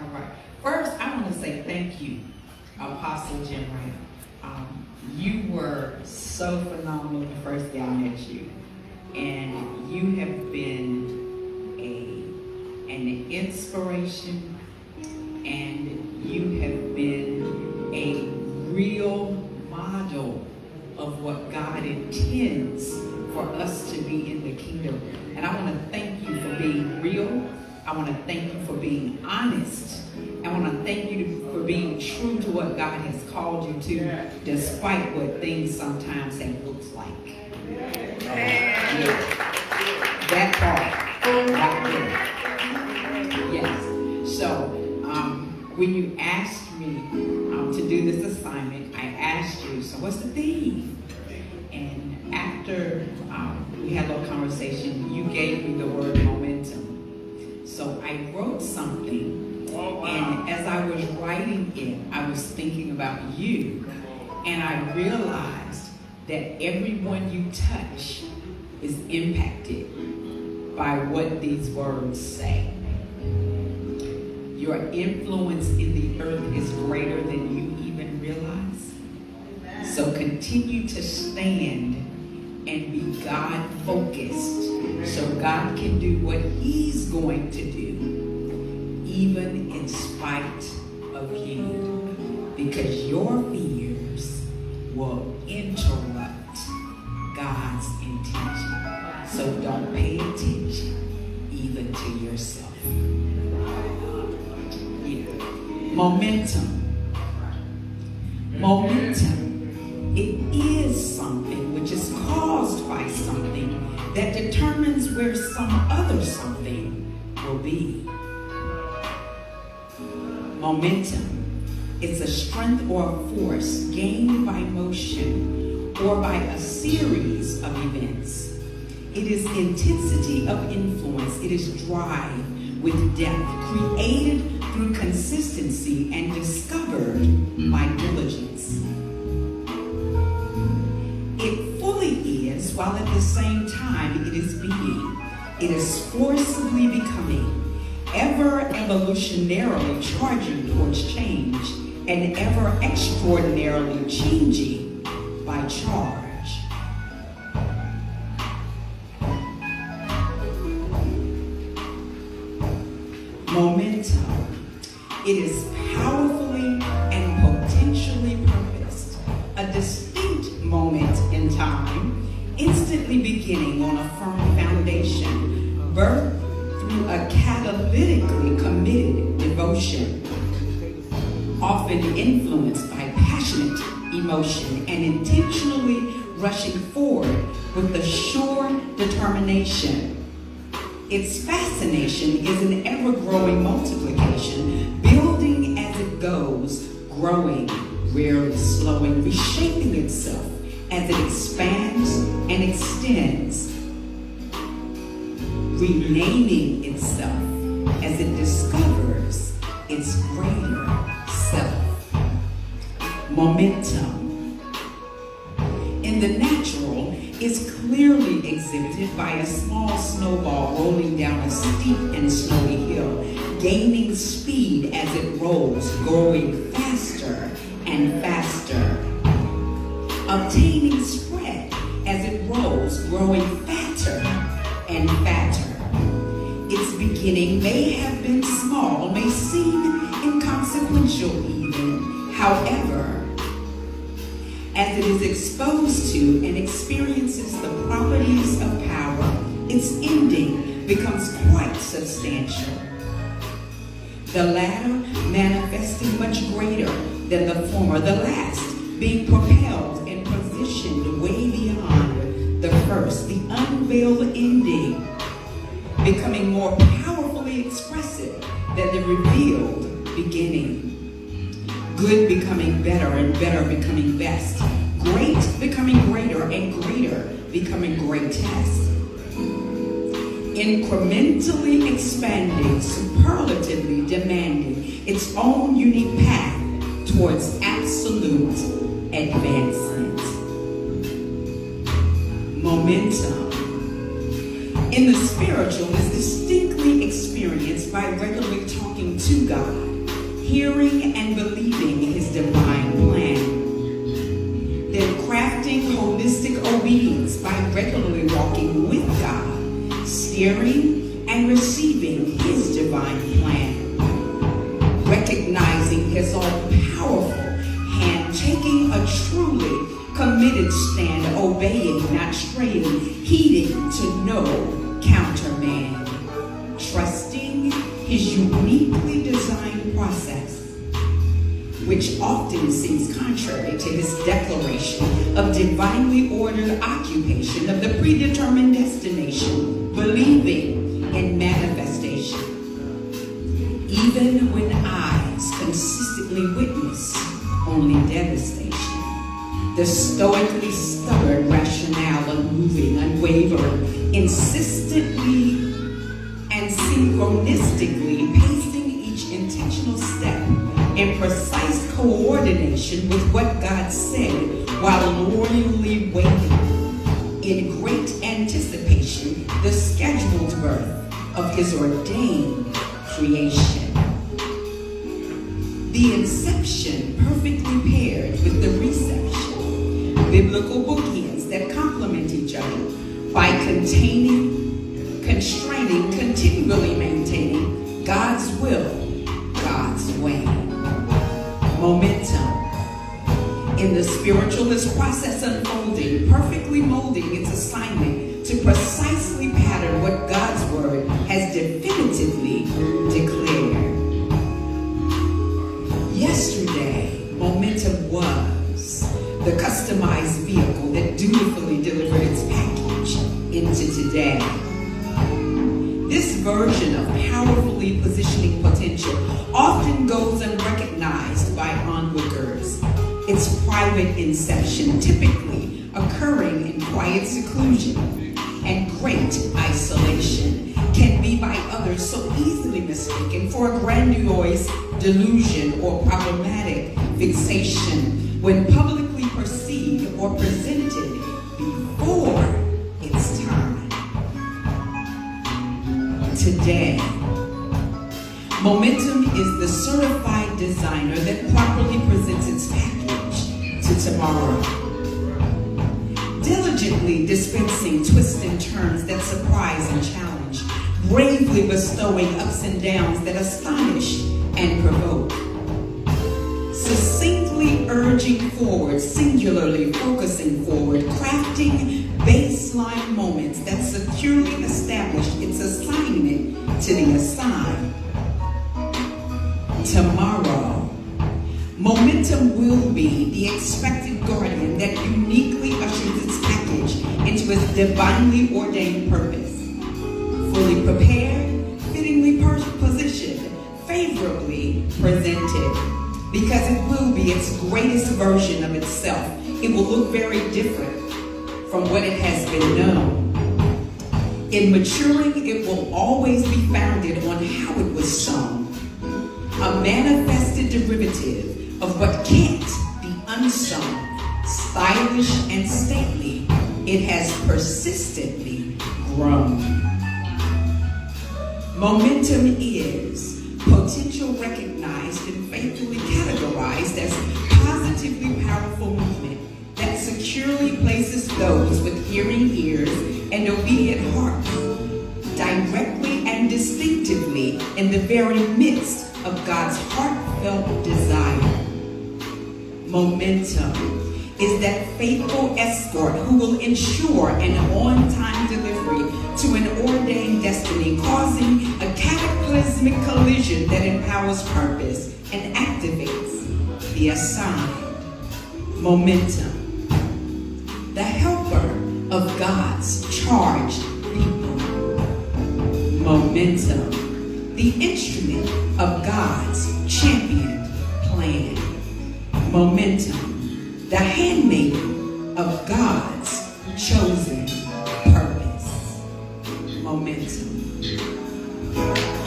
All right. First, I want to say thank you, Apostle Genwright. You were so phenomenal the first day I met you. And you have been an inspiration, and you have been a real model of what God intends for us to be in the kingdom. And I want to thank you for being real. I want to thank you for being honest. I want to thank you for being true to what God has called you to, despite what things sometimes have looked like. Yeah. That part right there. Yes. So, when you asked me to do this assignment, I asked you, so what's the theme? And after we had a little conversation, you gave me the word momentum. So I wrote something, and as I was writing it, I was thinking about you, and I realized that everyone you touch is impacted by what these words say. Your influence in the earth is greater than you even realize. So continue to stand and be God-focused so God can do what He's going to do, even in spite of you, because your fears will interrupt God's intention. So don't pay attention even to yourself. Momentum. It is something which is caused by something that determines where some other something will be. Momentum. It's a strength or a force gained by motion or by a series of events. It is intensity of influence. It is drive with depth, created through consistency and discovered by diligence. It fully is, while at the same time it is being. It is forcibly becoming, ever evolutionarily charging towards change, and ever extraordinarily changing by charge. Momentum. It is powerfully and potentially purposed, a distinct moment in time, instantly beginning on a firm foundation, birthed through a catalytically committed devotion, often influenced by passionate emotion and intentionally rushing forward with a sure determination. Its fascination is an ever-growing multiplication, building as it goes, growing, rarely slowing, reshaping itself as it expands and extends, renaming itself as it discovers its greater self. Momentum. In the natural, is clearly exhibited by a small snowball rolling down a steep and snowy hill, gaining speed as it rolls, growing faster and faster, obtaining spread as it rolls, growing fatter and fatter. Its beginning may have been small, may seem inconsequential even. However, as it is exposed to and experiences the properties of power, its ending becomes quite substantial. The latter manifesting much greater than the former, the last being propelled and positioned way beyond the first, the unveiled ending becoming more powerfully expressive than the revealed beginning. Good becoming better and better becoming best. Great becoming greater and greater becoming greatest. Incrementally expanding, superlatively demanding its own unique path towards absolute advancement. Momentum. In the spiritual is distinctly experienced by regularly talking to God, hearing and believing his divine plan. Then crafting holistic obedience by regularly walking with God, steering and receiving his divine plan. Recognizing his all-powerful hand, taking a truly committed stand, obeying, not straying, heeding to no countermand. Trusting his uniquely designed process, which often seems contrary to his declaration of divinely ordered occupation of the predetermined destination, believing in manifestation. Even when eyes consistently witness only devastation, the stoically stubborn rationale, unmoving, unwavering, insistently and synchronistically pacing each intentional step in precise coordination with what God said, while loyally waiting in great anticipation the scheduled birth of his ordained creation. The inception perfectly paired with the reception, biblical bookends that complement each other by containing, constraining, continually maintaining God's will, God's way. Momentum. In the spiritualist process unfolding, perfectly molding its assignment to precisely pattern what God's word has definitively declared. Yesterday, momentum was the customized vehicle that dutifully delivered its package into today. This version of powerfully positioning potential often goes unrecognized by onlookers. Its private inception typically occurring in quiet seclusion and great isolation can be by others so easily mistaken for a grandiose delusion or problematic fixation when publicly perceived or presented before its time. Today, momentum is the certified designer that properly presents its package to tomorrow, diligently dispensing twists and turns that surprise and challenge, bravely bestowing ups and downs that astonish and provoke, succinctly urging forward, singularly focusing forward, crafting baseline moments that securely establish its assignment to the assigned. Tomorrow, momentum will be the expected guardian that uniquely ushers its package into its divinely ordained purpose. Fully prepared, fittingly positioned, favorably presented, because it will be its greatest version of itself. It will look very different from what it has been known. In maturing, it will always be founded on how it was sown, a manifested derivative of what can't be unsown, stylish and stately. It has persistently grown. Momentum is potential recognized and faithfully categorized as positively powerful movement that securely places those with hearing ears and obedient hearts directly and distinctively in the very midst of God's heartfelt desire. Momentum is that faithful escort who will ensure an on-time delivery to an ordained destiny, causing a cataclysmic collision that empowers purpose and activates the assigned. Momentum, the helper of God's charged people. Momentum, the instrument of God's championed plan. Momentum, the handmaiden of God's chosen purpose. Momentum.